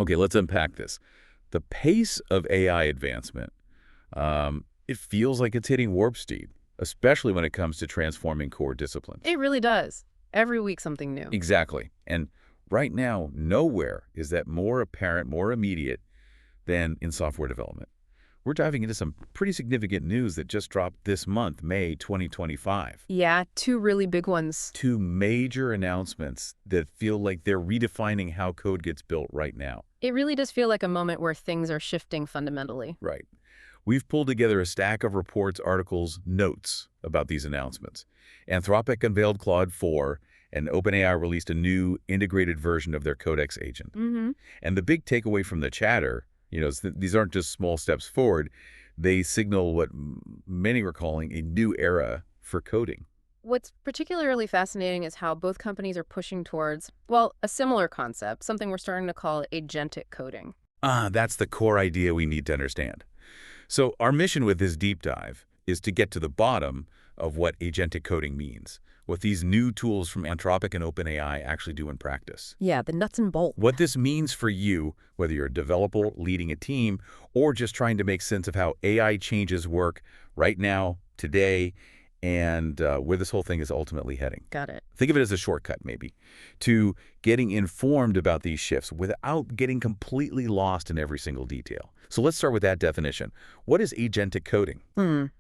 Okay, let's unpack this. The pace of AI advancement, it feels like it's hitting warp speed, especially when it comes to transforming core disciplines. It really does. Every week something new. Exactly. And right now, nowhere is that more apparent, more immediate than in software development. We're diving into some pretty significant news that just dropped this month, May 2025. Yeah, two really big ones. Two major announcements that feel like they're redefining how code gets built right now. It really does feel like a moment where things are shifting fundamentally. Right. We've pulled together a stack of reports, articles, notes about these announcements. Anthropic unveiled Claude 4, and OpenAI released a new integrated version of their Codex agent. And the big takeaway from the chatter, is that these aren't just small steps forward. They signal what many are calling a new era for coding. What's particularly fascinating is how both companies are pushing towards, well, a similar concept, something we're starting to call agentic coding. That's the core idea we need to understand. So our mission with this deep dive is to get to the bottom of what agentic coding means, what these new tools from Anthropic and OpenAI actually do in practice. Yeah, the nuts and bolts. What this means for you, whether you're a developer leading a team or just trying to make sense of how AI changes work right now, today, and where this whole thing is ultimately heading. Got it. Think of it as a shortcut, maybe, to getting informed about these shifts without getting completely lost in every single detail. So let's start with that definition. What is agentic coding?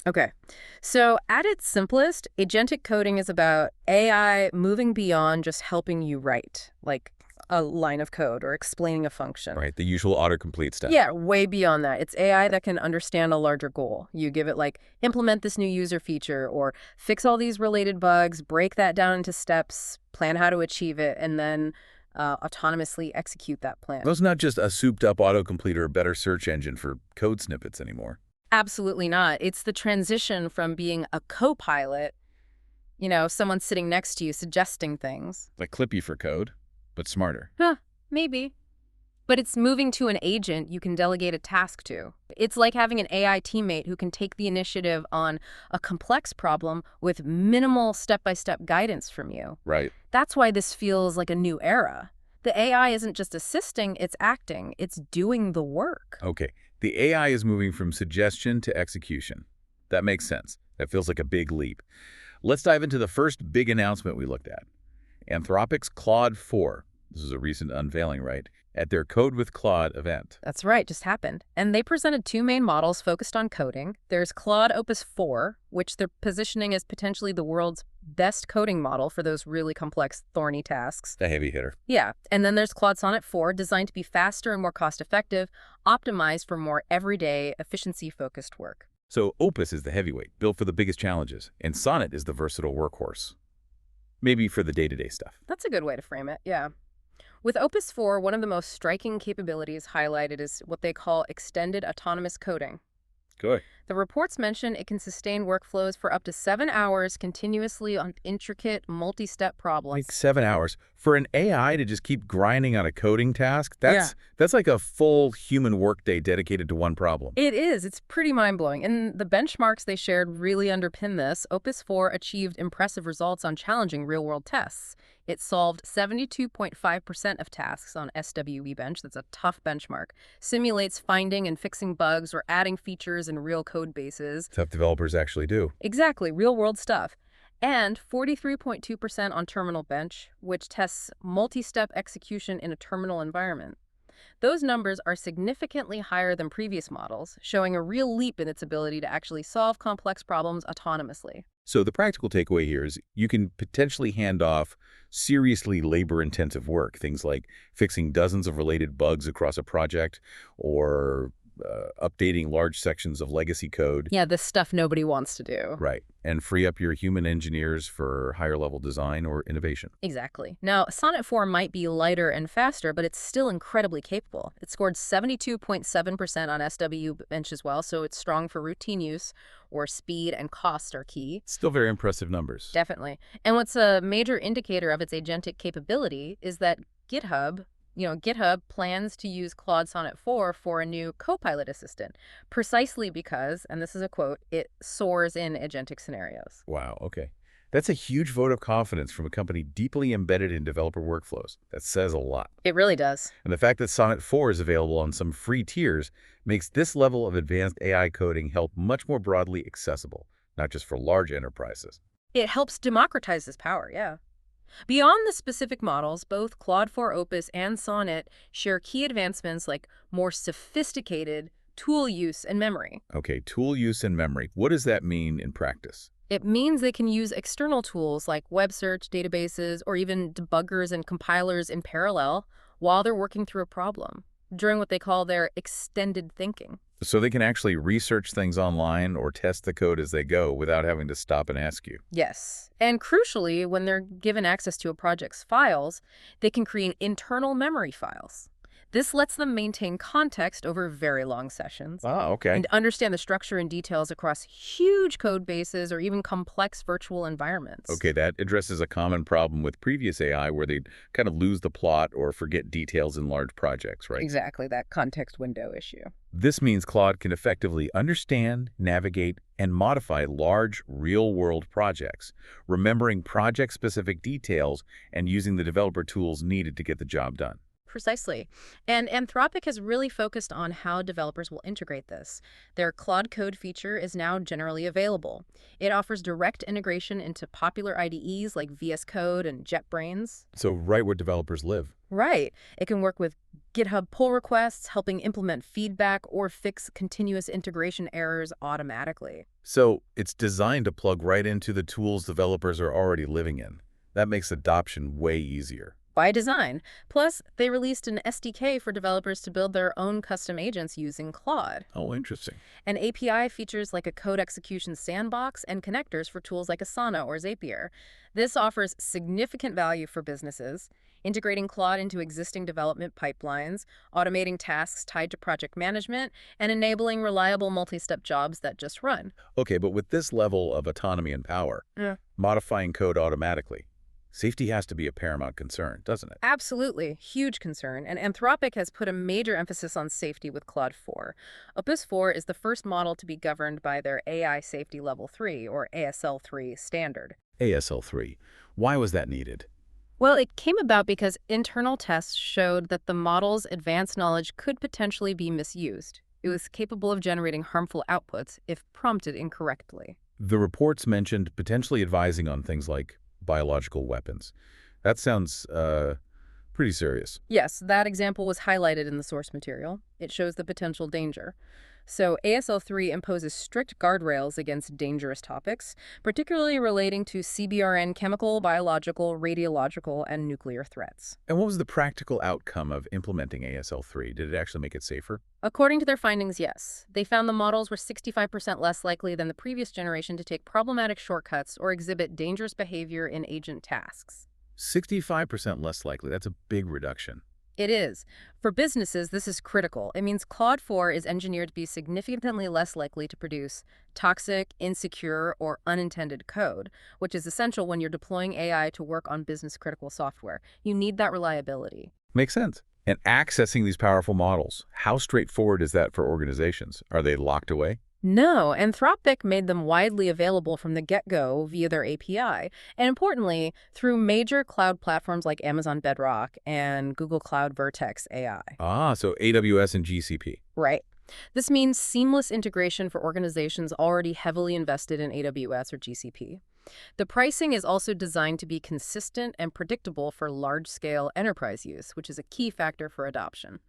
Okay. So at its simplest, agentic coding is about AI moving beyond just helping you write, like a line of code or explaining a function. Right, the usual autocomplete stuff. Yeah, way beyond that. It's AI that can understand a larger goal. You give it like, implement this new user feature or fix all these related bugs, break that down into steps, plan how to achieve it, and then autonomously execute that plan. Well, it's not just a souped-up autocomplete or a better search engine for code snippets anymore. Absolutely not. It's the transition from being a co-pilot, someone sitting next to you suggesting things. Like Clippy for code, but smarter. Maybe. But it's moving to an agent you can delegate a task to. It's like having an AI teammate who can take the initiative on a complex problem with minimal step-by-step guidance from you. Right. That's why this feels like a new era. The AI isn't just assisting, it's acting. It's doing the work. Okay. The AI is moving from suggestion to execution. That makes sense. That feels like a big leap. Let's dive into the first big announcement we looked at. Anthropic's Claude 4. This is a recent unveiling, right? At their Code with Claude event. That's right, just happened. And they presented two main models focused on coding. There's Claude Opus 4, which they're positioning as potentially the world's best coding model for those really complex, thorny tasks. The heavy hitter. Yeah, and then there's Claude Sonnet 4, designed to be faster and more cost-effective, optimized for more everyday, efficiency-focused work. So Opus is the heavyweight, built for the biggest challenges, and Sonnet is the versatile workhorse. Maybe for the day-to-day stuff. That's a good way to frame it, yeah. With Opus 4, one of the most striking capabilities highlighted is what they call extended autonomous coding. Good. The reports mention it can sustain workflows for up to 7 hours continuously on intricate, multi-step problems. Like 7 hours. For an AI to just keep grinding on a coding task, that's like a full human workday dedicated to one problem. It is. It's pretty mind-blowing. And the benchmarks they shared really underpin this. Opus 4 achieved impressive results on challenging real-world tests. It solved 72.5% of tasks on SWE Bench. That's a tough benchmark. Simulates finding and fixing bugs or adding features in real code bases. Tough developers actually do. Exactly, real-world stuff. And 43.2% on Terminal Bench, which tests multi-step execution in a terminal environment. Those numbers are significantly higher than previous models, showing a real leap in its ability to actually solve complex problems autonomously. So the practical takeaway here is you can potentially hand off seriously labor-intensive work, things like fixing dozens of related bugs across a project or updating large sections of legacy code. Yeah, this stuff nobody wants to do. Right. And free up your human engineers for higher level design or innovation. Exactly. Now, Sonnet 4 might be lighter and faster, but it's still incredibly capable. It scored 72.7% on SW Bench as well, so it's strong for routine use, where speed and cost are key. Still very impressive numbers. Definitely. And what's a major indicator of its agentic capability is that GitHub plans to use Claude Sonnet 4 for a new Copilot assistant, precisely because, and this is a quote, it soars in agentic scenarios. Wow, okay. That's a huge vote of confidence from a company deeply embedded in developer workflows. That says a lot. It really does. And the fact that Sonnet 4 is available on some free tiers makes this level of advanced AI coding help much more broadly accessible, not just for large enterprises. It helps democratize this power, yeah. Beyond the specific models, both Claude 4 Opus and Sonnet share key advancements like more sophisticated tool use and memory. Okay, tool use and memory. What does that mean in practice? It means they can use external tools like web search, databases, or even debuggers and compilers in parallel while they're working through a problem, during what they call their extended thinking. So they can actually research things online or test the code as they go without having to stop and ask you. Yes. And crucially, when they're given access to a project's files, they can create internal memory files. This lets them maintain context over very long sessions Ah, okay. and understand the structure and details across huge code bases or even complex virtual environments. Okay, that addresses a common problem with previous AI where they'd kind of lose the plot or forget details in large projects, right? Exactly, that context window issue. This means Claude can effectively understand, navigate, and modify large, real-world projects, remembering project-specific details and using the developer tools needed to get the job done. Precisely. And Anthropic has really focused on how developers will integrate this. Their Claude Code feature is now generally available. It offers direct integration into popular IDEs like VS Code and JetBrains. So right where developers live. Right. It can work with GitHub pull requests, helping implement feedback or fix continuous integration errors automatically. So it's designed to plug right into the tools developers are already living in. That makes adoption way easier. By design. Plus, they released an SDK for developers to build their own custom agents using Claude. Oh, interesting. An API features like a code execution sandbox and connectors for tools like Asana or Zapier. This offers significant value for businesses, integrating Claude into existing development pipelines, automating tasks tied to project management, and enabling reliable multi-step jobs that just run. Okay, but with this level of autonomy and power, Yeah. modifying code automatically, safety has to be a paramount concern, doesn't it? Absolutely. Huge concern. And Anthropic has put a major emphasis on safety with Claude 4. Opus 4 is the first model to be governed by their AI Safety Level 3, or ASL3, standard. ASL3. Why was that needed? Well, it came about because internal tests showed that the model's advanced knowledge could potentially be misused. It was capable of generating harmful outputs if prompted incorrectly. The reports mentioned potentially advising on things like biological weapons. That sounds pretty serious. Yes, that example was highlighted in the source material. It shows the potential danger. So ASL3 imposes strict guardrails against dangerous topics, particularly relating to CBRN chemical, biological, radiological, and nuclear threats. And what was the practical outcome of implementing ASL3? Did it actually make it safer? According to their findings, yes. They found the models were 65% less likely than the previous generation to take problematic shortcuts or exhibit dangerous behavior in agent tasks. 65% less likely. That's a big reduction. It is. For businesses, this is critical. It means Claude 4 is engineered to be significantly less likely to produce toxic, insecure, or unintended code, which is essential when you're deploying AI to work on business-critical software. You need that reliability. Makes sense. And accessing these powerful models, how straightforward is that for organizations? Are they locked away? No, Anthropic made them widely available from the get-go via their API, and importantly, through major cloud platforms like Amazon Bedrock and Google Cloud Vertex AI. Ah, so AWS and GCP. Right. This means seamless integration for organizations already heavily invested in AWS or GCP. The pricing is also designed to be consistent and predictable for large-scale enterprise use, which is a key factor for adoption.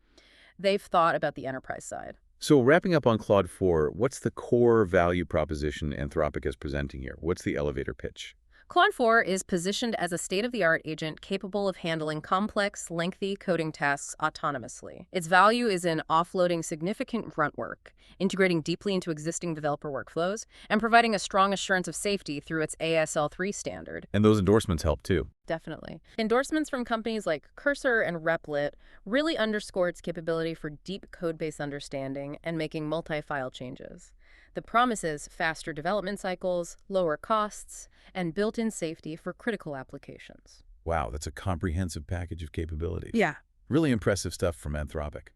They've thought about the enterprise side. So wrapping up on Claude 4, what's the core value proposition Anthropic is presenting here? What's the elevator pitch? Claude 4 is positioned as a state-of-the-art agent capable of handling complex, lengthy coding tasks autonomously. Its value is in offloading significant grunt work, integrating deeply into existing developer workflows, and providing a strong assurance of safety through its ASL3 standard. And those endorsements help too. Definitely. Endorsements from companies like Cursor and Replit really underscore its capability for deep code-based understanding and making multi-file changes. The promise is faster development cycles, lower costs, and built-in safety for critical applications. Wow, that's a comprehensive package of capabilities. Yeah. Really impressive stuff from Anthropic.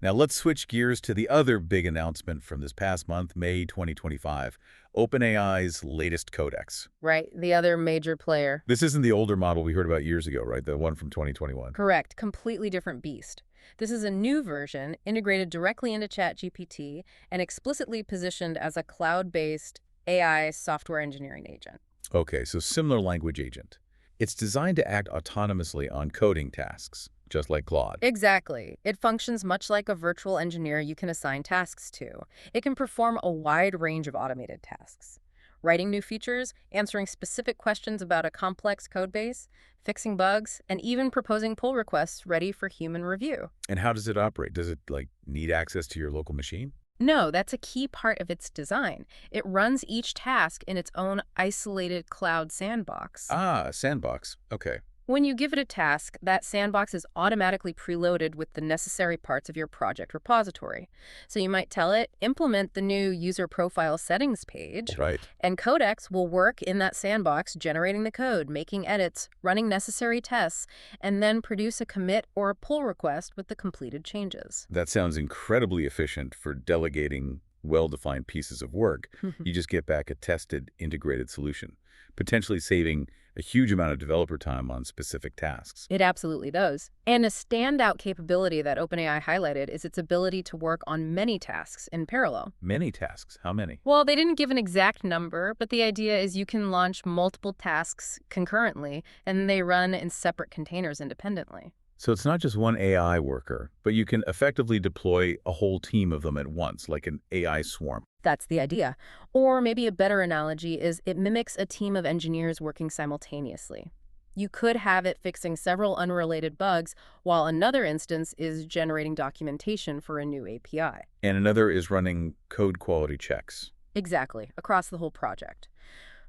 Now let's switch gears to the other big announcement from this past month, May 2025, OpenAI's latest Codex. Right, the other major player. This isn't the older model we heard about years ago, right? The one from 2021. Correct, completely different beast. This is a new version integrated directly into ChatGPT and explicitly positioned as a cloud-based AI software engineering agent. Okay, so similar language agent. It's designed to act autonomously on coding tasks, just like Claude. Exactly. It functions much like a virtual engineer you can assign tasks to. It can perform a wide range of automated tasks. Writing new features, answering specific questions about a complex code base, fixing bugs, and even proposing pull requests ready for human review. And how does it operate? Does it, need access to your local machine? No, that's a key part of its design. It runs each task in its own isolated cloud sandbox. Ah, sandbox. Okay. When you give it a task, that sandbox is automatically preloaded with the necessary parts of your project repository. So you might tell it, implement the new user profile settings page, Right. and Codex will work in that sandbox, generating the code, making edits, running necessary tests, and then produce a commit or a pull request with the completed changes. That sounds incredibly efficient for delegating well-defined pieces of work. You just get back a tested, integrated solution, potentially saving a huge amount of developer time on specific tasks. It absolutely does. And a standout capability that OpenAI highlighted is its ability to work on many tasks in parallel. Many tasks. How many? Well, they didn't give an exact number, but the idea is you can launch multiple tasks concurrently, and they run in separate containers independently. So it's not just one AI worker, but you can effectively deploy a whole team of them at once, like an AI swarm. That's the idea. Or maybe a better analogy is it mimics a team of engineers working simultaneously. You could have it fixing several unrelated bugs, while another instance is generating documentation for a new API. And another is running code quality checks. Exactly, across the whole project.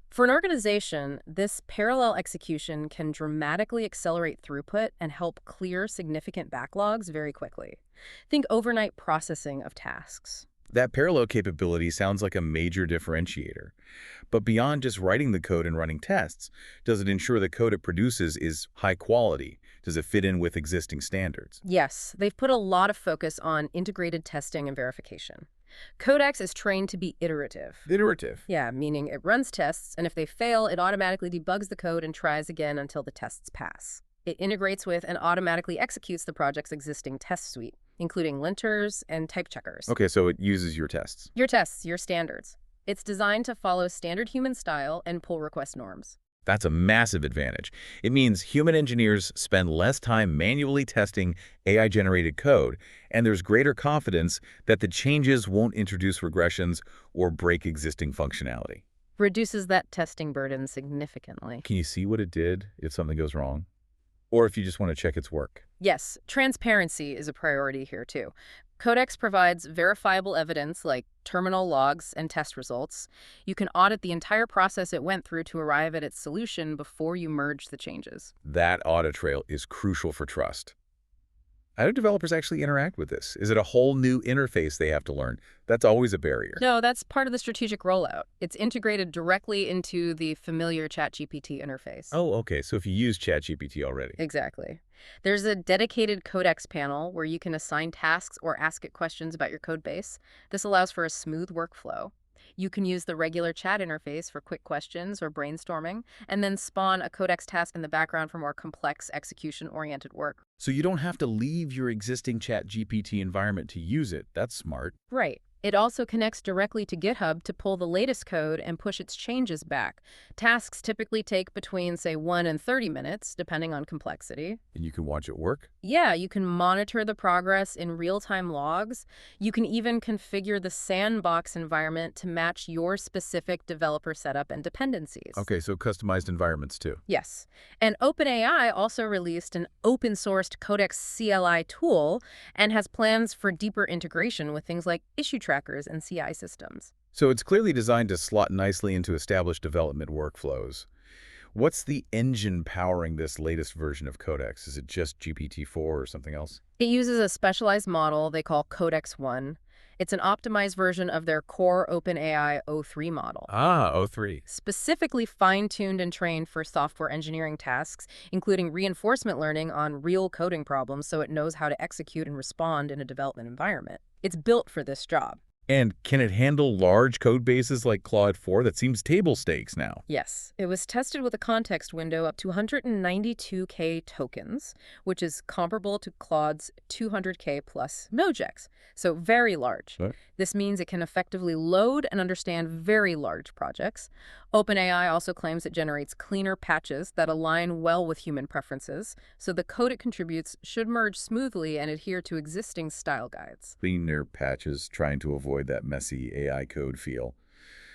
For an organization, this parallel execution can dramatically accelerate throughput and help clear significant backlogs very quickly. Think overnight processing of tasks. That parallel capability sounds like a major differentiator. But beyond just writing the code and running tests, does it ensure the code it produces is high quality? Does it fit in with existing standards? Yes, they've put a lot of focus on integrated testing and verification. Codex is trained to be iterative. Iterative. Yeah, meaning it runs tests, and if they fail, it automatically debugs the code and tries again until the tests pass. It integrates with and automatically executes the project's existing test suite, including linters and type checkers. Okay, so it uses your tests. Your tests, your standards. It's designed to follow standard human style and pull request norms. That's a massive advantage. It means human engineers spend less time manually testing AI-generated code, and there's greater confidence that the changes won't introduce regressions or break existing functionality. Reduces that testing burden significantly. Can you see what it did if something goes wrong? Or if you just want to check its work? Yes, transparency is a priority here too. Codex provides verifiable evidence like terminal logs and test results. You can audit the entire process it went through to arrive at its solution before you merge the changes. That audit trail is crucial for trust. How do developers actually interact with this? Is it a whole new interface they have to learn? That's always a barrier. No, that's part of the strategic rollout. It's integrated directly into the familiar ChatGPT interface. Oh, okay. So if you use ChatGPT already. Exactly. There's a dedicated Codex panel where you can assign tasks or ask it questions about your code base. This allows for a smooth workflow. You can use the regular chat interface for quick questions or brainstorming, and then spawn a Codex task in the background for more complex execution-oriented work. So you don't have to leave your existing ChatGPT environment to use it. That's smart. Right. It also connects directly to GitHub to pull the latest code and push its changes back. Tasks typically take between, say, 1 and 30 minutes, depending on complexity. And you can watch it work? Yeah, you can monitor the progress in real-time logs. You can even configure the sandbox environment to match your specific developer setup and dependencies. Okay, so customized environments too. Yes. And OpenAI also released an open-sourced Codex CLI tool and has plans for deeper integration with things like issue trackers and CI systems. So it's clearly designed to slot nicely into established development workflows. What's the engine powering this latest version of Codex? Is it just GPT-4 or something else? It uses a specialized model they call Codex 1. It's an optimized version of their core OpenAI O3 model, Ah, O3. specifically fine-tuned and trained for software engineering tasks, including reinforcement learning on real coding problems so it knows how to execute and respond in a development environment. It's built for this job. And can it handle large code bases like Claude 4? That seems table stakes now. Yes, it was tested with a context window up to 192K tokens, which is comparable to Claude's 200K plus Mojex, so very large. Right. This means it can effectively load and understand very large projects. OpenAI also claims it generates cleaner patches that align well with human preferences, so the code it contributes should merge smoothly and adhere to existing style guides. Cleaner patches, trying to avoid that messy AI code feel.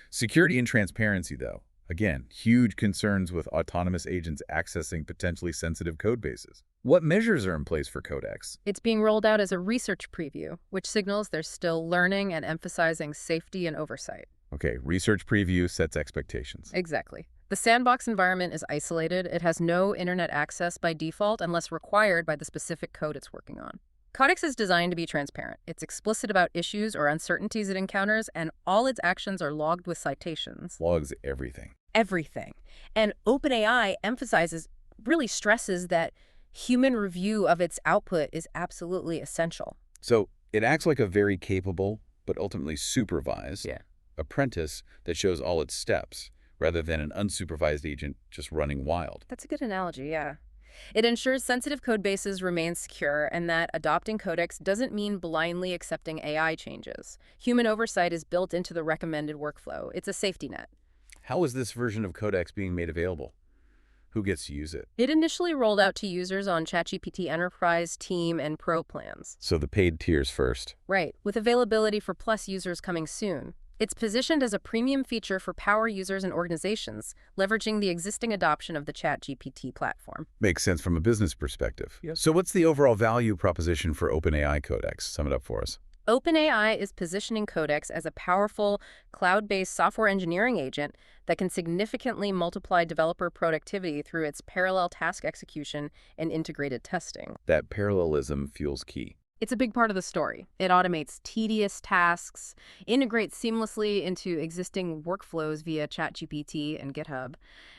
Security and transparency, though. Again, huge concerns with autonomous agents accessing potentially sensitive code bases. What measures are in place for Codex? It's being rolled out as a research preview, which signals they're still learning and emphasizing safety and oversight. Okay, research preview sets expectations. Exactly. The sandbox environment is isolated. It has no internet access by default unless required by the specific code it's working on. Codex is designed to be transparent. It's explicit about issues or uncertainties it encounters, and all its actions are logged with citations. Logs everything. Everything. And OpenAI really stresses that human review of its output is absolutely essential. So it acts like a very capable, but ultimately supervised apprentice that shows all its steps, rather than an unsupervised agent just running wild. That's a good analogy, yeah. It ensures sensitive code bases remain secure and that adopting Codex doesn't mean blindly accepting AI changes. Human oversight is built into the recommended workflow. It's a safety net. How is this version of Codex being made available? Who gets to use it? It initially rolled out to users on ChatGPT Enterprise, Team, and Pro plans. So the paid tiers first. Right, with availability for Plus users coming soon. It's positioned as a premium feature for power users and organizations, leveraging the existing adoption of the ChatGPT platform. Makes sense from a business perspective. So what's the overall value proposition for OpenAI Codex? Sum it up for us. OpenAI is positioning Codex as a powerful, cloud-based software engineering agent that can significantly multiply developer productivity through its parallel task execution and integrated testing. That parallelism feels key. It's a big part of the story. It automates tedious tasks, integrates seamlessly into existing workflows via ChatGPT and GitHub,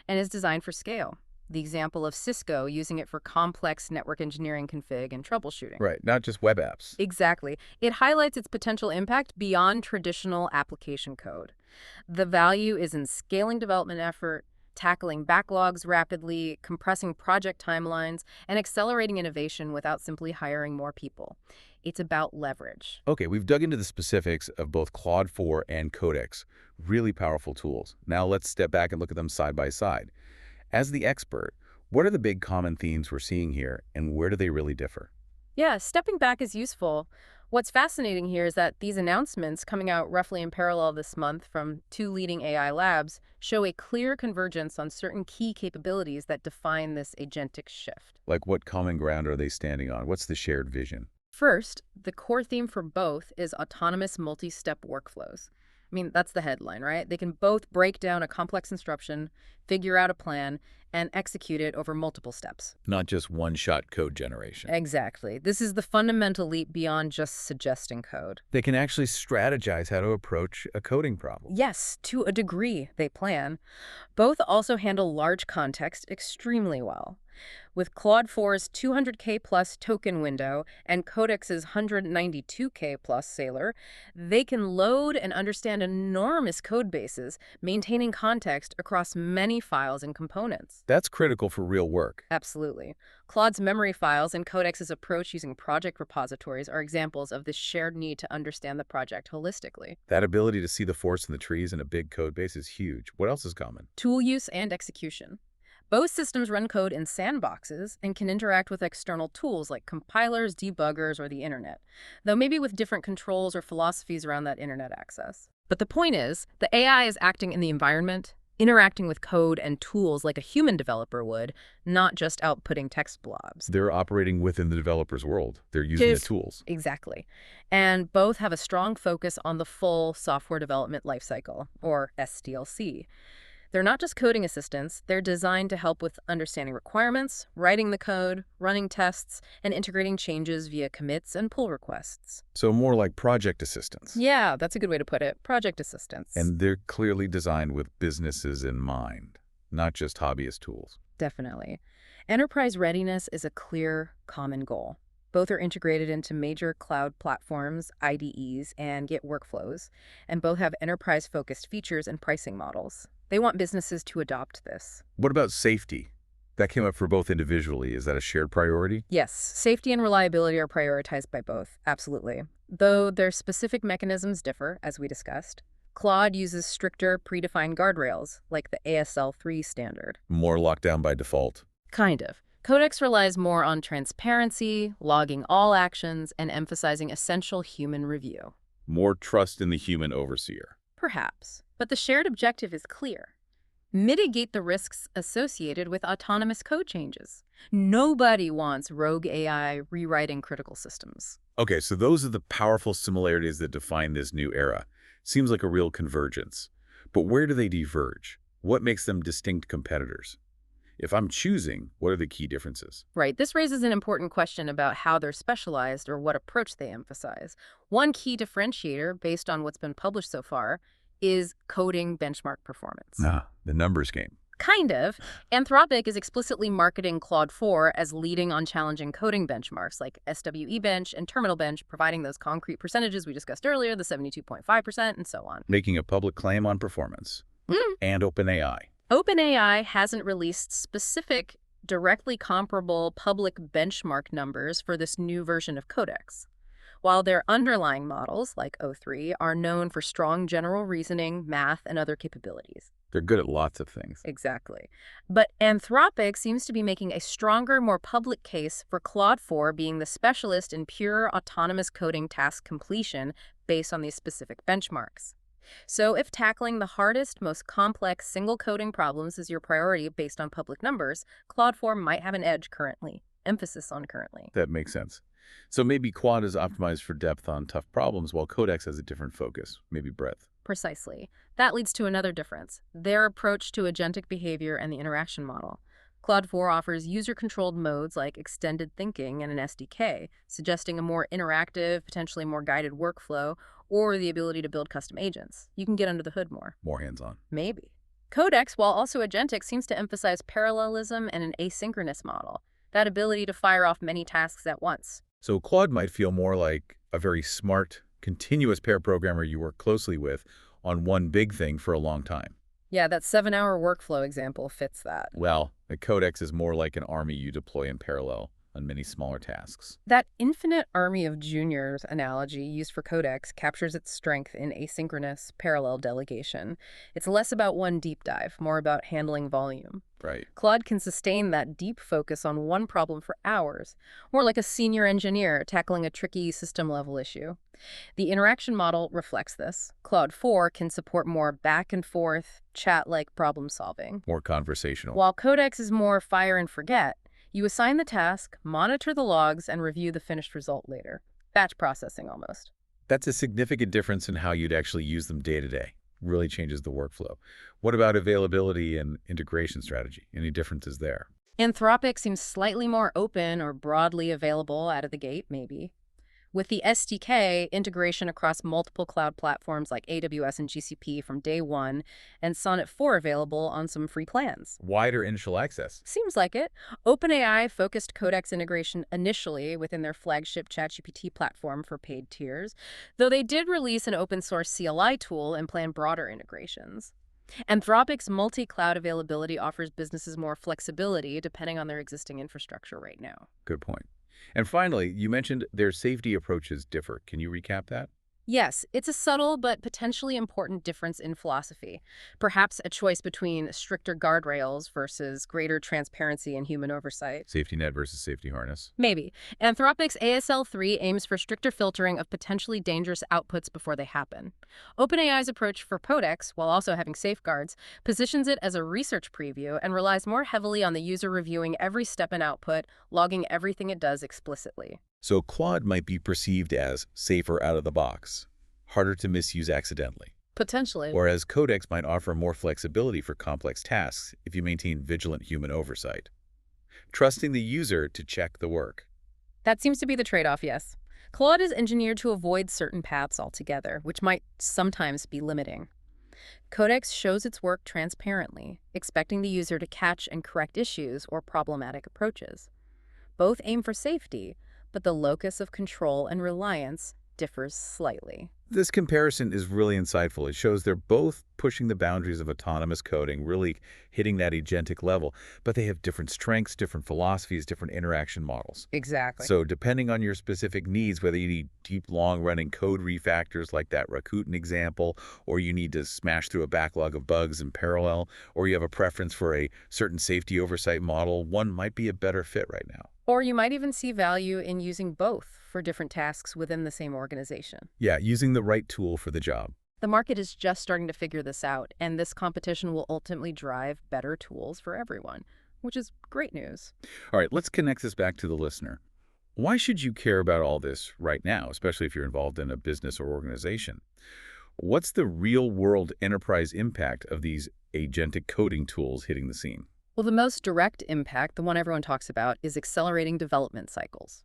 and is designed for scale. The example of Cisco using it for complex network engineering config and troubleshooting. Right, not just web apps. Exactly. It highlights its potential impact beyond traditional application code. The value is in scaling development effort, tackling backlogs rapidly, compressing project timelines, and accelerating innovation without simply hiring more people. It's about leverage. Okay, we've dug into the specifics of both Claude 4 and Codex. Really powerful tools. Now let's step back and look at them side by side. As the expert, what are the big common themes we're seeing here, and where do they really differ? Yeah, stepping back is useful. What's fascinating here is that these announcements coming out roughly in parallel this month from two leading AI labs show a clear convergence on certain key capabilities that define this agentic shift. Like, what common ground are they standing on? What's the shared vision? First, the core theme for both is autonomous multi-step workflows. I mean, that's the headline, right? They can both break down a complex instruction, figure out a plan, and execute it over multiple steps. Not just one-shot code generation. Exactly. This is the fundamental leap beyond just suggesting code. They can actually strategize how to approach a coding problem. Yes, to a degree, they plan. Both also handle large context extremely well. With Claude 4's 200K plus token window and Codex's 192K plus Sailor, they can load and understand enormous code bases, maintaining context across many files and components. That's critical for real work. Absolutely. Claude's memory files and Codex's approach using project repositories are examples of this shared need to understand the project holistically. That ability to see the forest in the trees in a big code base is huge. What else is common? Tool use and execution. Both systems run code in sandboxes and can interact with external tools like compilers, debuggers, or the internet, though maybe with different controls or philosophies around that internet access. But the point is, the AI is acting in the environment, interacting with code and tools like a human developer would, not just outputting text blobs. They're operating within the developer's world. They're using the tools. Exactly. And both have a strong focus on the full software development lifecycle, or SDLC. They're not just coding assistants, they're designed to help with understanding requirements, writing the code, running tests, and integrating changes via commits and pull requests. So more like project assistants. Yeah, that's a good way to put it. Project assistants. And they're clearly designed with businesses in mind, not just hobbyist tools. Definitely. Enterprise readiness is a clear, common goal. Both are integrated into major cloud platforms, IDEs, and Git workflows, and both have enterprise-focused features and pricing models. They want businesses to adopt this. What about safety? That came up for both individually. Is that a shared priority? Yes, safety and reliability are prioritized by both, absolutely. Though their specific mechanisms differ, as we discussed. Claude uses stricter, predefined guardrails, like the ASL3 standard. More locked down by default. Kind of. Codex relies more on transparency, logging all actions, and emphasizing essential human review. More trust in the human overseer. Perhaps. But the shared objective is clear. Mitigate the risks associated with autonomous code changes. Nobody wants rogue AI rewriting critical systems. Okay, so those are the powerful similarities that define this new era. Seems like a real convergence. But where do they diverge? What makes them distinct competitors? If I'm choosing, what are the key differences? Right. This raises an important question about how they're specialized or what approach they emphasize. One key differentiator, based on what's been published so far, is coding benchmark performance. The numbers game. Kind of. Anthropic is explicitly marketing Claude 4 as leading on challenging coding benchmarks like SWE Bench and Terminal Bench, providing those concrete percentages we discussed earlier, the 72.5% and so on. Making a public claim on performance. And OpenAI. OpenAI hasn't released specific, directly comparable public benchmark numbers for this new version of Codex. While their underlying models, like O3, are known for strong general reasoning, math, and other capabilities. They're good at lots of things. Exactly. But Anthropic seems to be making a stronger, more public case for Claude 4 being the specialist in pure autonomous coding task completion based on these specific benchmarks. So if tackling the hardest, most complex single coding problems is your priority based on public numbers, Claude 4 might have an edge currently. Emphasis on currently. That makes sense. So maybe Claude is optimized for depth on tough problems, while Codex has a different focus, maybe breadth. Precisely. That leads to another difference, their approach to agentic behavior and the interaction model. Claude 4 offers user-controlled modes like extended thinking and an SDK, suggesting a more interactive, potentially more guided workflow, or the ability to build custom agents. You can get under the hood more. More hands-on. Maybe. Codex, while also agentic, seems to emphasize parallelism and an asynchronous model, that ability to fire off many tasks at once. So Claude might feel more like a very smart, continuous pair programmer you work closely with on one big thing for a long time. Yeah, that 7-hour workflow example fits that. Well, the Codex is more like an army you deploy in parallel on many smaller tasks. That infinite army of juniors analogy used for Codex captures its strength in asynchronous, parallel delegation. It's less about one deep dive, more about handling volume. Right. Claude can sustain that deep focus on one problem for hours, more like a senior engineer tackling a tricky system-level issue. The interaction model reflects this. Claude 4 can support more back-and-forth, chat-like problem-solving. More conversational. While Codex is more fire and forget, you assign the task, monitor the logs, and review the finished result later. Batch processing, almost. That's a significant difference in how you'd actually use them day to day. Really changes the workflow. What about availability and integration strategy? Any differences there? Anthropic seems slightly more open or broadly available out of the gate, maybe. With the SDK, integration across multiple cloud platforms like AWS and GCP from day one, and Sonnet 4 available on some free plans. Wider initial access. Seems like it. OpenAI focused Codex integration initially within their flagship ChatGPT platform for paid tiers, though they did release an open-source CLI tool and plan broader integrations. Anthropic's multi-cloud availability offers businesses more flexibility depending on their existing infrastructure right now. Good point. And finally, you mentioned their safety approaches differ. Can you recap that? Yes, it's a subtle but potentially important difference in philosophy. Perhaps a choice between stricter guardrails versus greater transparency and human oversight. Safety net versus safety harness. Maybe. Anthropic's ASL3 aims for stricter filtering of potentially dangerous outputs before they happen. OpenAI's approach for Codex, while also having safeguards, positions it as a research preview and relies more heavily on the user reviewing every step in output, logging everything it does explicitly. So Claude might be perceived as safer out of the box, harder to misuse accidentally. Potentially. whereas Codex might offer more flexibility for complex tasks if you maintain vigilant human oversight, trusting the user to check the work. That seems to be the trade-off, yes. Claude is engineered to avoid certain paths altogether, which might sometimes be limiting. Codex shows its work transparently, expecting the user to catch and correct issues or problematic approaches. Both aim for safety, but the locus of control and reliance differs slightly. This comparison is really insightful. It shows they're both pushing the boundaries of autonomous coding, really hitting that agentic level, but they have different strengths, different philosophies, different interaction models. Exactly. So depending on your specific needs, whether you need deep, long-running code refactors like that Rakuten example, or you need to smash through a backlog of bugs in parallel, or you have a preference for a certain safety oversight model, one might be a better fit right now. Or you might even see value in using both for different tasks within the same organization. Yeah, using the right tool for the job. The market is just starting to figure this out, and this competition will ultimately drive better tools for everyone, which is great news. All right, let's connect this back to the listener. Why should you care about all this right now, especially if you're involved in a business or organization? What's the real-world enterprise impact of these agentic coding tools hitting the scene? Well, the most direct impact, the one everyone talks about, is accelerating development cycles.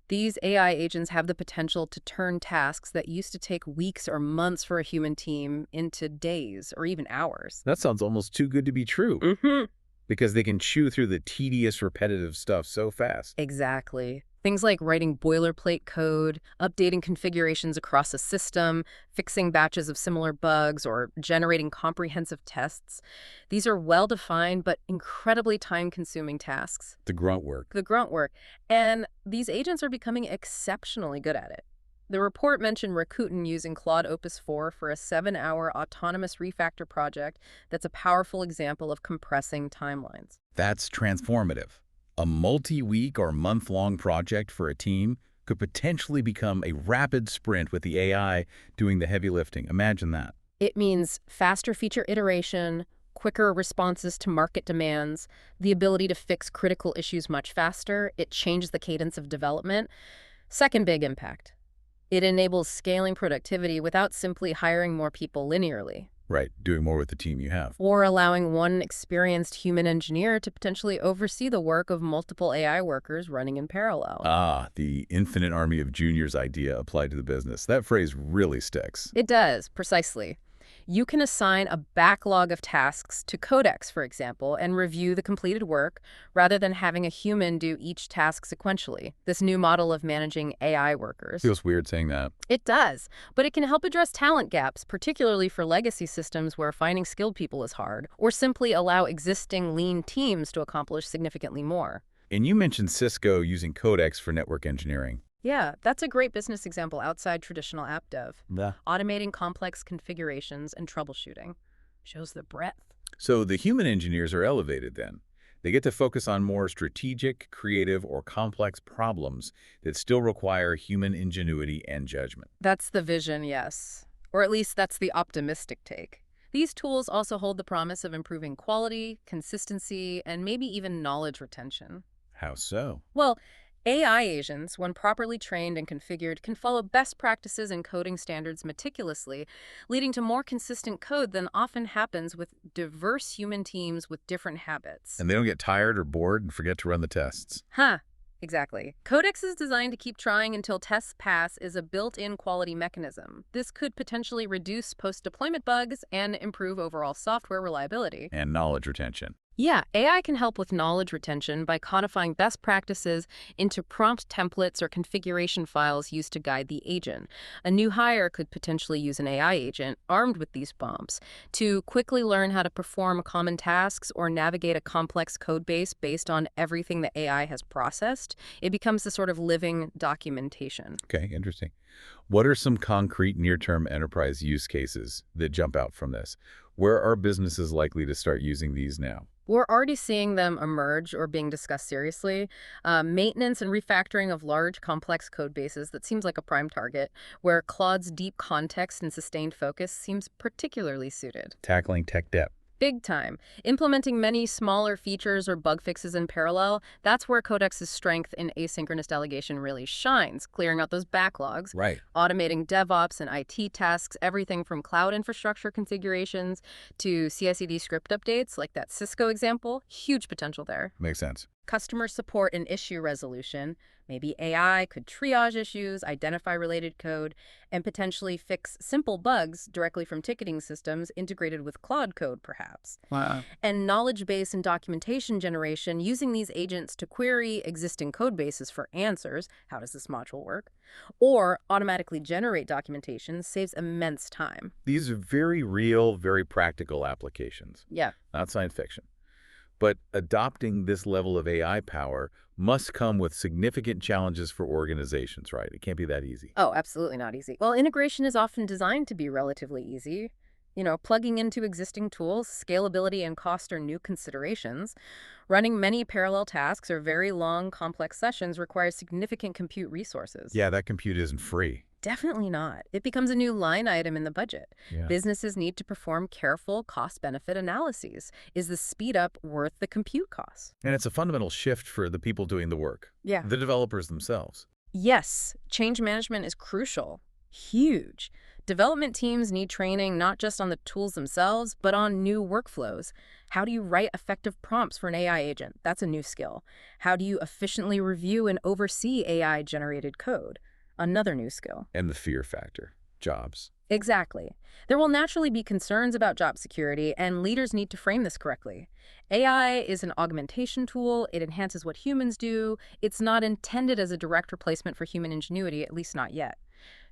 These AI agents have the potential to turn tasks that used to take weeks or months for a human team into days or even hours. That sounds almost too good to be true. Mm-hmm. Because they can chew through the tedious, repetitive stuff so fast. Exactly. Things like writing boilerplate code, updating configurations across a system, fixing batches of similar bugs, or generating comprehensive tests. These are well-defined but incredibly time-consuming tasks. The grunt work. The grunt work. And these agents are becoming exceptionally good at it. The report mentioned Rakuten using Claude Opus 4 for a 7-hour autonomous refactor project that's a powerful example of compressing timelines. That's transformative. A multi-week or month-long project for a team could potentially become a rapid sprint with the AI doing the heavy lifting. Imagine that. It means faster feature iteration, quicker responses to market demands, the ability to fix critical issues much faster. It changes the cadence of development. Second big impact. It enables scaling productivity without simply hiring more people linearly. Right, doing more with the team you have. Or allowing one experienced human engineer to potentially oversee the work of multiple AI workers running in parallel. Ah, the infinite army of juniors idea applied to the business. That phrase really sticks. It does, precisely. You can assign a backlog of tasks to Codex, for example, and review the completed work rather than having a human do each task sequentially. This new model of managing AI workers. Feels weird saying that. It does, but it can help address talent gaps, particularly for legacy systems where finding skilled people is hard, or simply allow existing lean teams to accomplish significantly more. And you mentioned Cisco using Codex for network engineering. Yeah, that's a great business example outside traditional app dev. Yeah. Automating complex configurations and troubleshooting. Shows the breadth. So the human engineers are elevated then. They get to focus on more strategic, creative, or complex problems that still require human ingenuity and judgment. That's the vision, yes. Or at least that's the optimistic take. These tools also hold the promise of improving quality, consistency, and maybe even knowledge retention. How so? Well, AI agents, when properly trained and configured, can follow best practices and coding standards meticulously, leading to more consistent code than often happens with diverse human teams with different habits. And they don't get tired or bored and forget to run the tests. Huh. Exactly. Codex is designed to keep trying until tests pass is a built-in quality mechanism. This could potentially reduce post-deployment bugs and improve overall software reliability. And knowledge retention. Yeah, AI can help with knowledge retention by codifying best practices into prompt templates or configuration files used to guide the agent. A new hire could potentially use an AI agent armed with these prompts to quickly learn how to perform common tasks or navigate a complex code base based on everything the AI has processed. It becomes a sort of living documentation. Okay, interesting. What are some concrete near-term enterprise use cases that jump out from this? Where are businesses likely to start using these now? We're already seeing them emerge or being discussed seriously. Maintenance and refactoring of large, complex code bases, that seems like a prime target, where Claude's deep context and sustained focus seems particularly suited. Tackling tech debt. Big time. Implementing many smaller features or bug fixes in parallel, that's where Codex's strength in asynchronous delegation really shines, clearing out those backlogs, Right. automating DevOps and IT tasks, everything from cloud infrastructure configurations to CI/CD script updates, like that Cisco example. Huge potential there. Makes sense. Customer support and issue resolution. Maybe AI could triage issues, identify related code, and potentially fix simple bugs directly from ticketing systems integrated with Claude code, perhaps. Wow. And knowledge base and documentation generation, using these agents to query existing code bases for answers. How does this module work? Or automatically generate documentation saves immense time. These are very real, very practical applications, Yeah. not science fiction. But adopting this level of AI power must come with significant challenges for organizations, right? It can't be that easy. Oh, absolutely not easy. Well, integration is often designed to be relatively easy. Plugging into existing tools, scalability and cost are new considerations. Running many parallel tasks or very long, complex sessions requires significant compute resources. Yeah, that compute isn't free. Definitely not. It becomes a new line item in the budget. Yeah. Businesses need to perform careful cost-benefit analyses. Is the speed up worth the compute costs? And it's a fundamental shift for the people doing the work, Yeah. the developers themselves. Yes, change management is crucial. Huge. Development teams need training not just on the tools themselves, but on new workflows. How do you write effective prompts for an AI agent? That's a new skill. How do you efficiently review and oversee AI-generated code? Another new skill. And the fear factor, jobs. Exactly. There will naturally be concerns about job security, and leaders need to frame this correctly. AI is an augmentation tool. It enhances what humans do. It's not intended as a direct replacement for human ingenuity, at least not yet.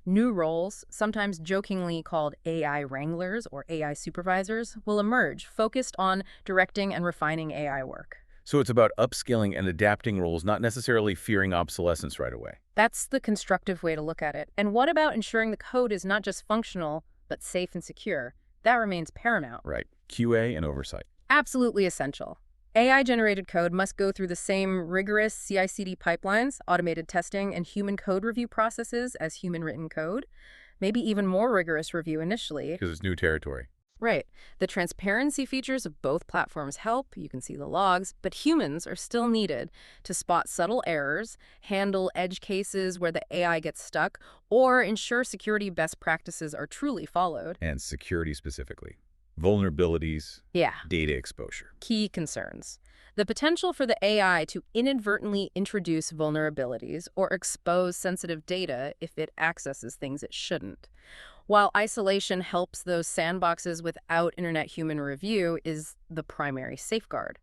New roles, sometimes jokingly called AI wranglers or AI supervisors, will emerge, focused on directing and refining AI work. So it's about upskilling and adapting roles, not necessarily fearing obsolescence right away. That's the constructive way to look at it. And what about ensuring the code is not just functional, but safe and secure? That remains paramount. Right. QA and oversight. Absolutely essential. AI-generated code must go through the same rigorous CI/CD pipelines, automated testing, and human code review processes as human-written code. Maybe even more rigorous review initially. Because it's new territory. Right. The transparency features of both platforms help, you can see the logs, but humans are still needed to spot subtle errors, handle edge cases where the AI gets stuck, or ensure security best practices are truly followed. And security specifically. Vulnerabilities, Yeah. data exposure. Key concerns. The potential for the AI to inadvertently introduce vulnerabilities or expose sensitive data if it accesses things it shouldn't. While isolation helps those sandboxes without internet human review is the primary safeguard.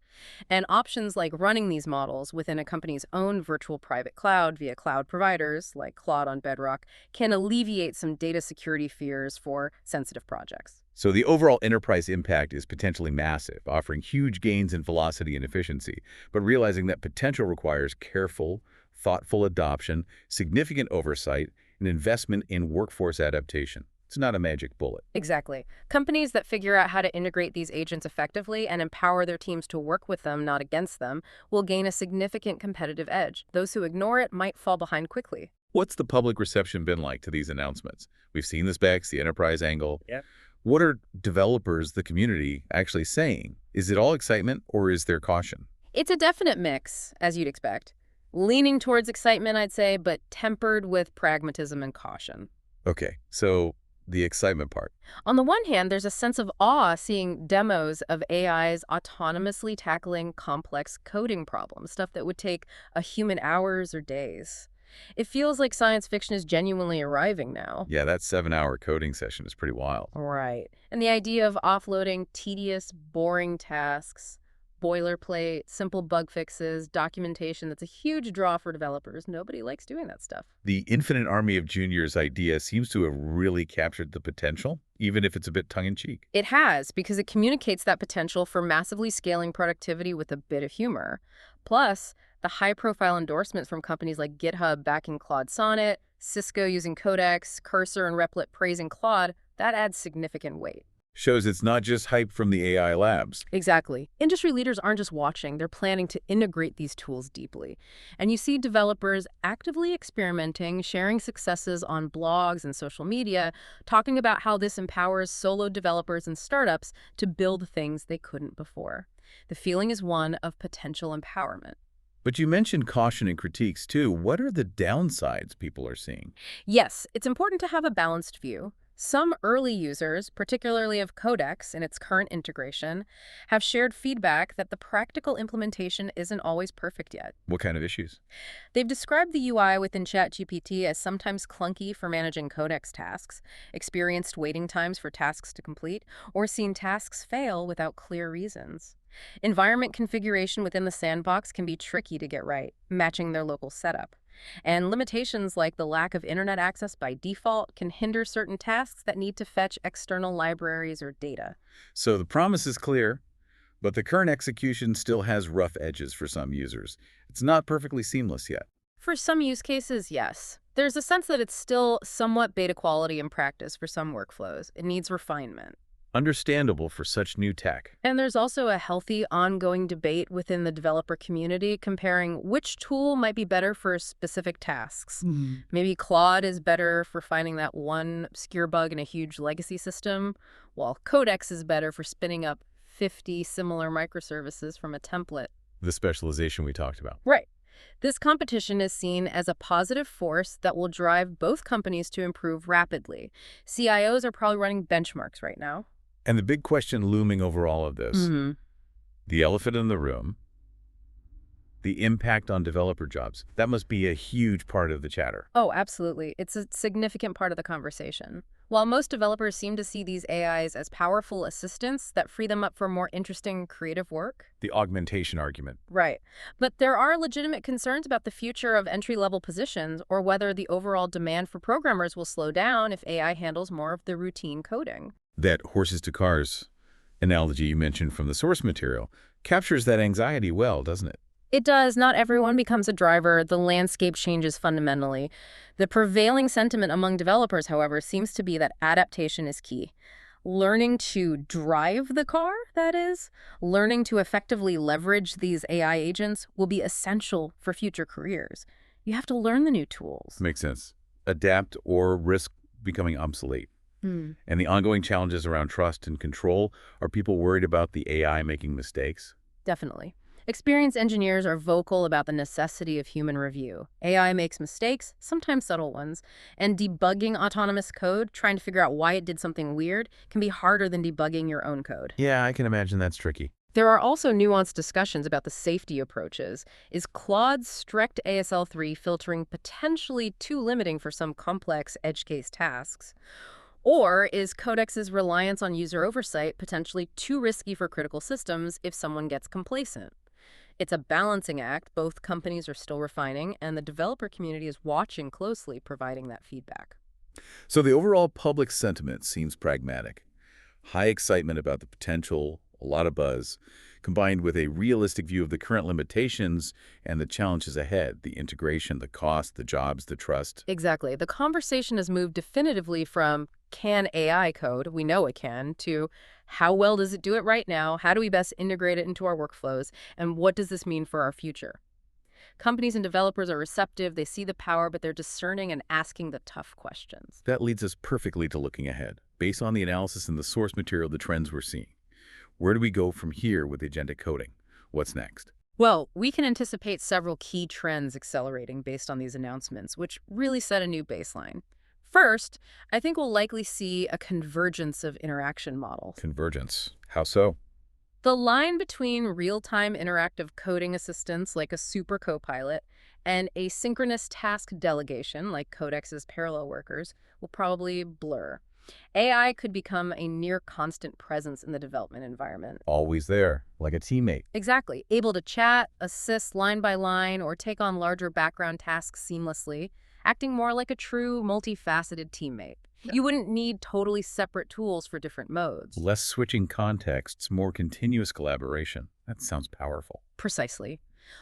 And options like running these models within a company's own virtual private cloud via cloud providers like Claude on Bedrock can alleviate some data security fears for sensitive projects. So the overall enterprise impact is potentially massive, offering huge gains in velocity and efficiency, but realizing that potential requires careful, thoughtful adoption, significant oversight, and investment in workforce adaptation. It's not a magic bullet. Exactly. Companies that figure out how to integrate these agents effectively and empower their teams to work with them, not against them, will gain a significant competitive edge. Those who ignore it might fall behind quickly. What's the public reception been like to these announcements? We've seen the specs, the enterprise angle. Yep. What are developers, the community, actually saying? Is it all excitement or is there caution? It's a definite mix, as you'd expect. Leaning towards excitement, I'd say, but tempered with pragmatism and caution. Okay, so the excitement part. On the one hand, there's a sense of awe seeing demos of AIs autonomously tackling complex coding problems, stuff that would take a human hours or days. It feels like science fiction is genuinely arriving now. Yeah, that 7-hour coding session is pretty wild. Right. And the idea of offloading tedious, boring tasks, boilerplate, simple bug fixes, documentation, that's a huge draw for developers. Nobody likes doing that stuff. The infinite army of juniors idea seems to have really captured the potential, even if it's a bit tongue-in-cheek. It has, because it communicates that potential for massively scaling productivity with a bit of humor. Plus, the high-profile endorsements from companies like GitHub backing Claude Sonnet, Cisco using Codex, Cursor and Replit praising Claude, that adds significant weight. Shows it's not just hype from the AI labs. Exactly. Industry leaders aren't just watching, they're planning to integrate these tools deeply. And you see developers actively experimenting, sharing successes on blogs and social media, talking about how this empowers solo developers and startups to build things they couldn't before. The feeling is one of potential empowerment. But you mentioned caution and critiques, too. What are the downsides people are seeing? Yes, it's important to have a balanced view. Some early users, particularly of Codex in its current integration, have shared feedback that the practical implementation isn't always perfect yet. What kind of issues? They've described the UI within ChatGPT as sometimes clunky for managing Codex tasks, experienced waiting times for tasks to complete, or seen tasks fail without clear reasons. Environment configuration within the sandbox can be tricky to get right, matching their local setup. And limitations like the lack of internet access by default can hinder certain tasks that need to fetch external libraries or data. So the promise is clear, but the current execution still has rough edges for some users. It's not perfectly seamless yet. For some use cases, yes. There's a sense that it's still somewhat beta quality in practice for some workflows. It needs refinement. Understandable for such new tech. And there's also a healthy, ongoing debate within the developer community comparing which tool might be better for specific tasks. Maybe Claude is better for finding that one obscure bug in a huge legacy system, while Codex is better for spinning up 50 similar microservices from a template. The specialization we talked about. Right. This competition is seen as a positive force that will drive both companies to improve rapidly. CIOs are probably running benchmarks right now. And the big question looming over all of this, the elephant in the room, the impact on developer jobs. That must be a huge part of the chatter. Oh, absolutely. It's a significant part of the conversation. While most developers seem to see these AIs as powerful assistants that free them up for more interesting creative work. The augmentation argument. Right. But there are legitimate concerns about the future of entry-level positions or whether the overall demand for programmers will slow down if AI handles more of the routine coding. That horses to cars analogy you mentioned from the source material captures that anxiety well, doesn't it? It does. Not everyone becomes a driver. The landscape changes fundamentally. The prevailing sentiment among developers, however, seems to be that adaptation is key. Learning to drive the car, that is, learning to effectively leverage these AI agents will be essential for future careers. You have to learn the new tools. Makes sense. Adapt or risk becoming obsolete. And the ongoing challenges around trust and control, are people worried about the AI making mistakes? Definitely. Experienced engineers are vocal about the necessity of human review. AI makes mistakes, sometimes subtle ones, and debugging autonomous code, trying to figure out why it did something weird, can be harder than debugging your own code. Yeah, I can imagine that's tricky. There are also nuanced discussions about the safety approaches. Is Claude's strict ASL3 filtering potentially too limiting for some complex edge case tasks? Or is Codex's reliance on user oversight potentially too risky for critical systems if someone gets complacent? It's a balancing act. Both companies are still refining, and the developer community is watching closely, providing that feedback. So the overall public sentiment seems pragmatic. High excitement about the potential, a lot of buzz, combined with a realistic view of the current limitations and the challenges ahead, the integration, the cost, the jobs, the trust. Exactly. The conversation has moved definitively from can AI code, we know it can, to how well does it do it right now, how do we best integrate it into our workflows, and what does this mean for our future? Companies and developers are receptive, they see the power, but they're discerning and asking the tough questions. That leads us perfectly to looking ahead. Based on the analysis in the source material, the trends we're seeing, where do we go from here with agentic coding? What's next? Well, we can anticipate several key trends accelerating based on these announcements, which really set a new baseline. First, I think we'll likely see a convergence of interaction models. Convergence. How so? The line between real-time interactive coding assistants like a super copilot and asynchronous task delegation like Codex's parallel workers will probably blur. AI could become a near constant presence in the development environment. Always there, like a teammate. Exactly. Able to chat, assist line by line, or take on larger background tasks seamlessly, acting more like a true, multifaceted teammate. You wouldn't need totally separate tools for different modes. Less switching contexts, more continuous collaboration. That sounds powerful. Precisely.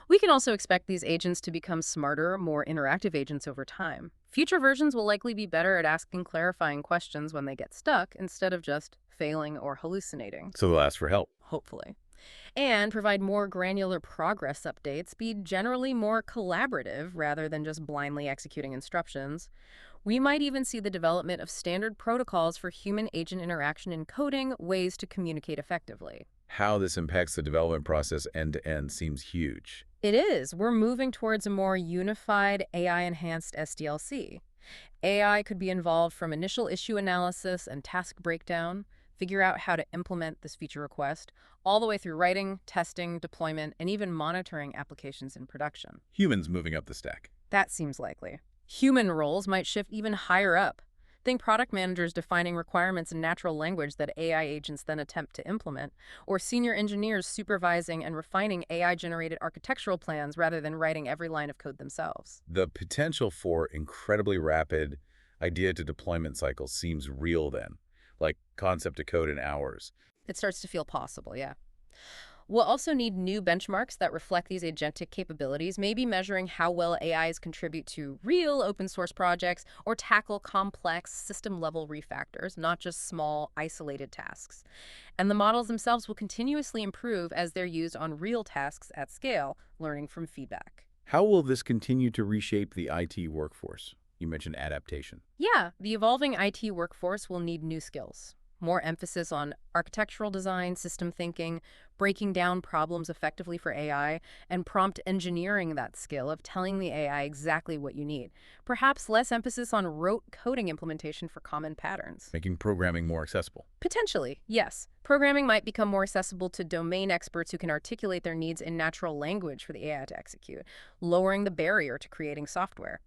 We can also expect these agents to become smarter, more interactive agents over time. Future versions will likely be better at asking clarifying questions when they get stuck instead of just failing or hallucinating. So they'll ask for help. Hopefully. And provide more granular progress updates, be generally more collaborative rather than just blindly executing instructions. We might even see the development of standard protocols for human-agent interaction in coding, ways to communicate effectively. How this impacts the development process end-to-end seems huge. It is. We're moving towards a more unified AI-enhanced SDLC. AI could be involved from initial issue analysis and task breakdown, figure out how to implement this feature request, all the way through writing, testing, deployment, and even monitoring applications in production. Humans moving up the stack. That seems likely. Human roles might shift even higher up. Think product managers defining requirements in natural language that AI agents then attempt to implement, or senior engineers supervising and refining AI-generated architectural plans rather than writing every line of code themselves. The potential for incredibly rapid idea-to-deployment cycles seems real then, like concept to code in hours. It starts to feel possible, yeah. We'll also need new benchmarks that reflect these agentic capabilities, maybe measuring how well AIs contribute to real open source projects or tackle complex system-level refactors, not just small, isolated tasks. And the models themselves will continuously improve as they're used on real tasks at scale, learning from feedback. How will this continue to reshape the IT workforce? You mentioned adaptation. Yeah, the evolving IT workforce will need new skills. More emphasis on architectural design, system thinking, breaking down problems effectively for AI, and prompt engineering that skill of telling the AI exactly what you need. Perhaps less emphasis on rote coding implementation for common patterns. Making programming more accessible. Potentially, yes. Programming might become more accessible to domain experts who can articulate their needs in natural language for the AI to execute, lowering the barrier to creating software.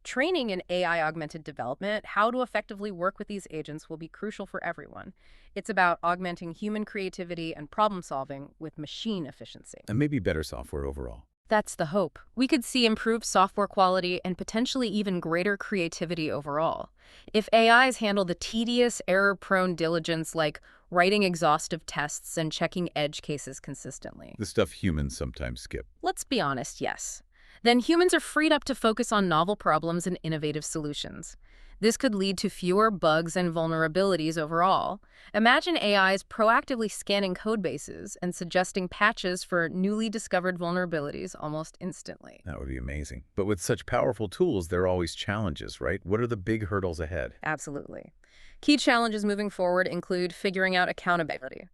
Training in AI-augmented development, how to effectively work with these agents will be crucial for everyone. It's about augmenting human creativity and problem-solving with machine efficiency. And maybe better software overall. That's the hope. We could see improved software quality and potentially even greater creativity overall. If AIs handle the tedious, error-prone diligence like writing exhaustive tests and checking edge cases consistently. The stuff humans sometimes skip. Let's be honest, yes. Then humans are freed up to focus on novel problems and innovative solutions. This could lead to fewer bugs and vulnerabilities overall. Imagine AIs proactively scanning code bases and suggesting patches for newly discovered vulnerabilities almost instantly. That would be amazing. But with such powerful tools, there are always challenges, right? What are the big hurdles ahead? Absolutely. Key challenges moving forward include figuring out accountability.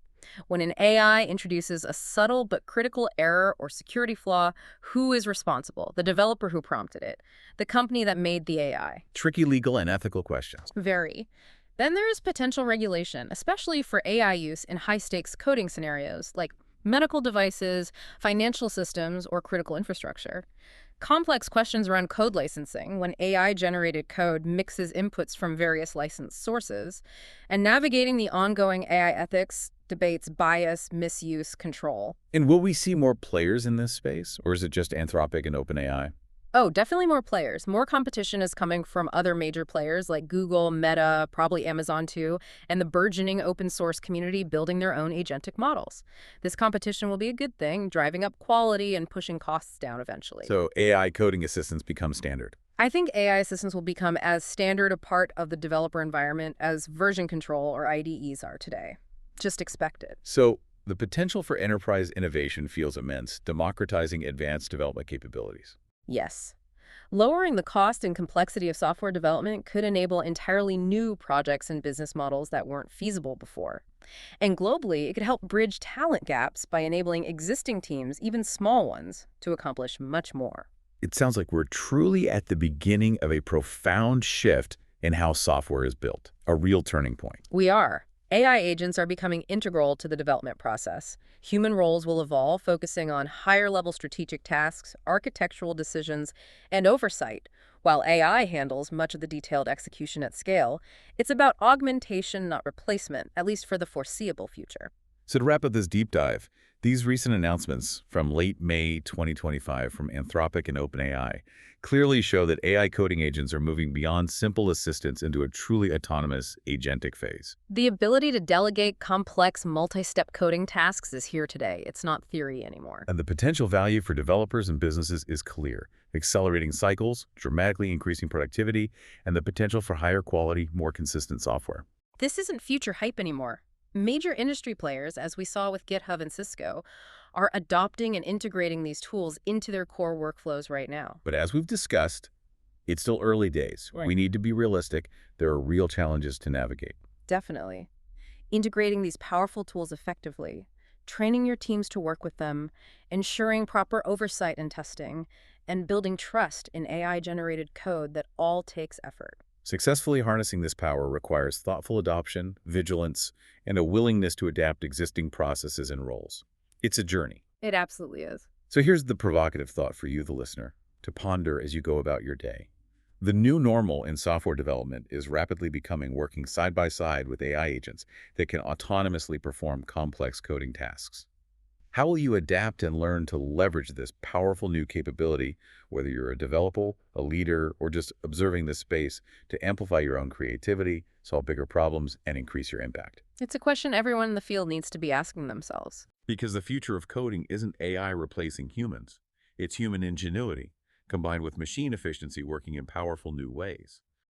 When an AI introduces a subtle but critical error or security flaw, who is responsible? The developer who prompted it, the company that made the AI. Tricky legal and ethical questions. Very. Then there is potential regulation, especially for AI use in high-stakes coding scenarios like medical devices, financial systems, or critical infrastructure. Complex questions around code licensing when AI-generated code mixes inputs from various licensed sources, and navigating the ongoing AI ethics debates bias, misuse, control. And will we see more players in this space, or is it just Anthropic and OpenAI? Oh, definitely more players. More competition is coming from other major players like Google, Meta, probably Amazon too, and the burgeoning open source community building their own agentic models. This competition will be a good thing, driving up quality and pushing costs down eventually. So AI coding assistants become standard. I think AI assistants will become as standard a part of the developer environment as version control or IDEs are today. Just expect it. So the potential for enterprise innovation feels immense, democratizing advanced development capabilities. Yes. Lowering the cost and complexity of software development could enable entirely new projects and business models that weren't feasible before. And globally, it could help bridge talent gaps by enabling existing teams, even small ones, to accomplish much more. It sounds like we're truly at the beginning of a profound shift in how software is built, a real turning point. We are. AI agents are becoming integral to the development process. Human roles will evolve, focusing on higher-level strategic tasks, architectural decisions, and oversight. While AI handles much of the detailed execution at scale, it's about augmentation, not replacement, at least for the foreseeable future. So to wrap up this deep dive, These recent announcements from late May 2025 from Anthropic and OpenAI clearly show that AI coding agents are moving beyond simple assistance into a truly autonomous agentic phase. The ability to delegate complex multi-step coding tasks is here today. It's not theory anymore. And the potential value for developers and businesses is clear, accelerating cycles, dramatically increasing productivity, and the potential for higher quality, more consistent software. This isn't future hype anymore. Major industry players, as we saw with GitHub and Cisco, are adopting and integrating these tools into their core workflows right now. But as we've discussed, it's still early days. Right. We need to be realistic. There are real challenges to navigate. Definitely. Integrating these powerful tools effectively, training your teams to work with them, ensuring proper oversight and testing, and building trust in AI-generated code that all takes effort. Successfully harnessing this power requires thoughtful adoption, vigilance, and a willingness to adapt existing processes and roles. It's a journey. It absolutely is. So here's the provocative thought for you, the listener, to ponder as you go about your day. The new normal in software development is rapidly becoming working side by side with AI agents that can autonomously perform complex coding tasks. How will you adapt and learn to leverage this powerful new capability, whether you're a developer, a leader, or just observing this space, to amplify your own creativity, solve bigger problems, and increase your impact? It's a question everyone in the field needs to be asking themselves. Because the future of coding isn't AI replacing humans. It's human ingenuity, combined with machine efficiency working in powerful new ways.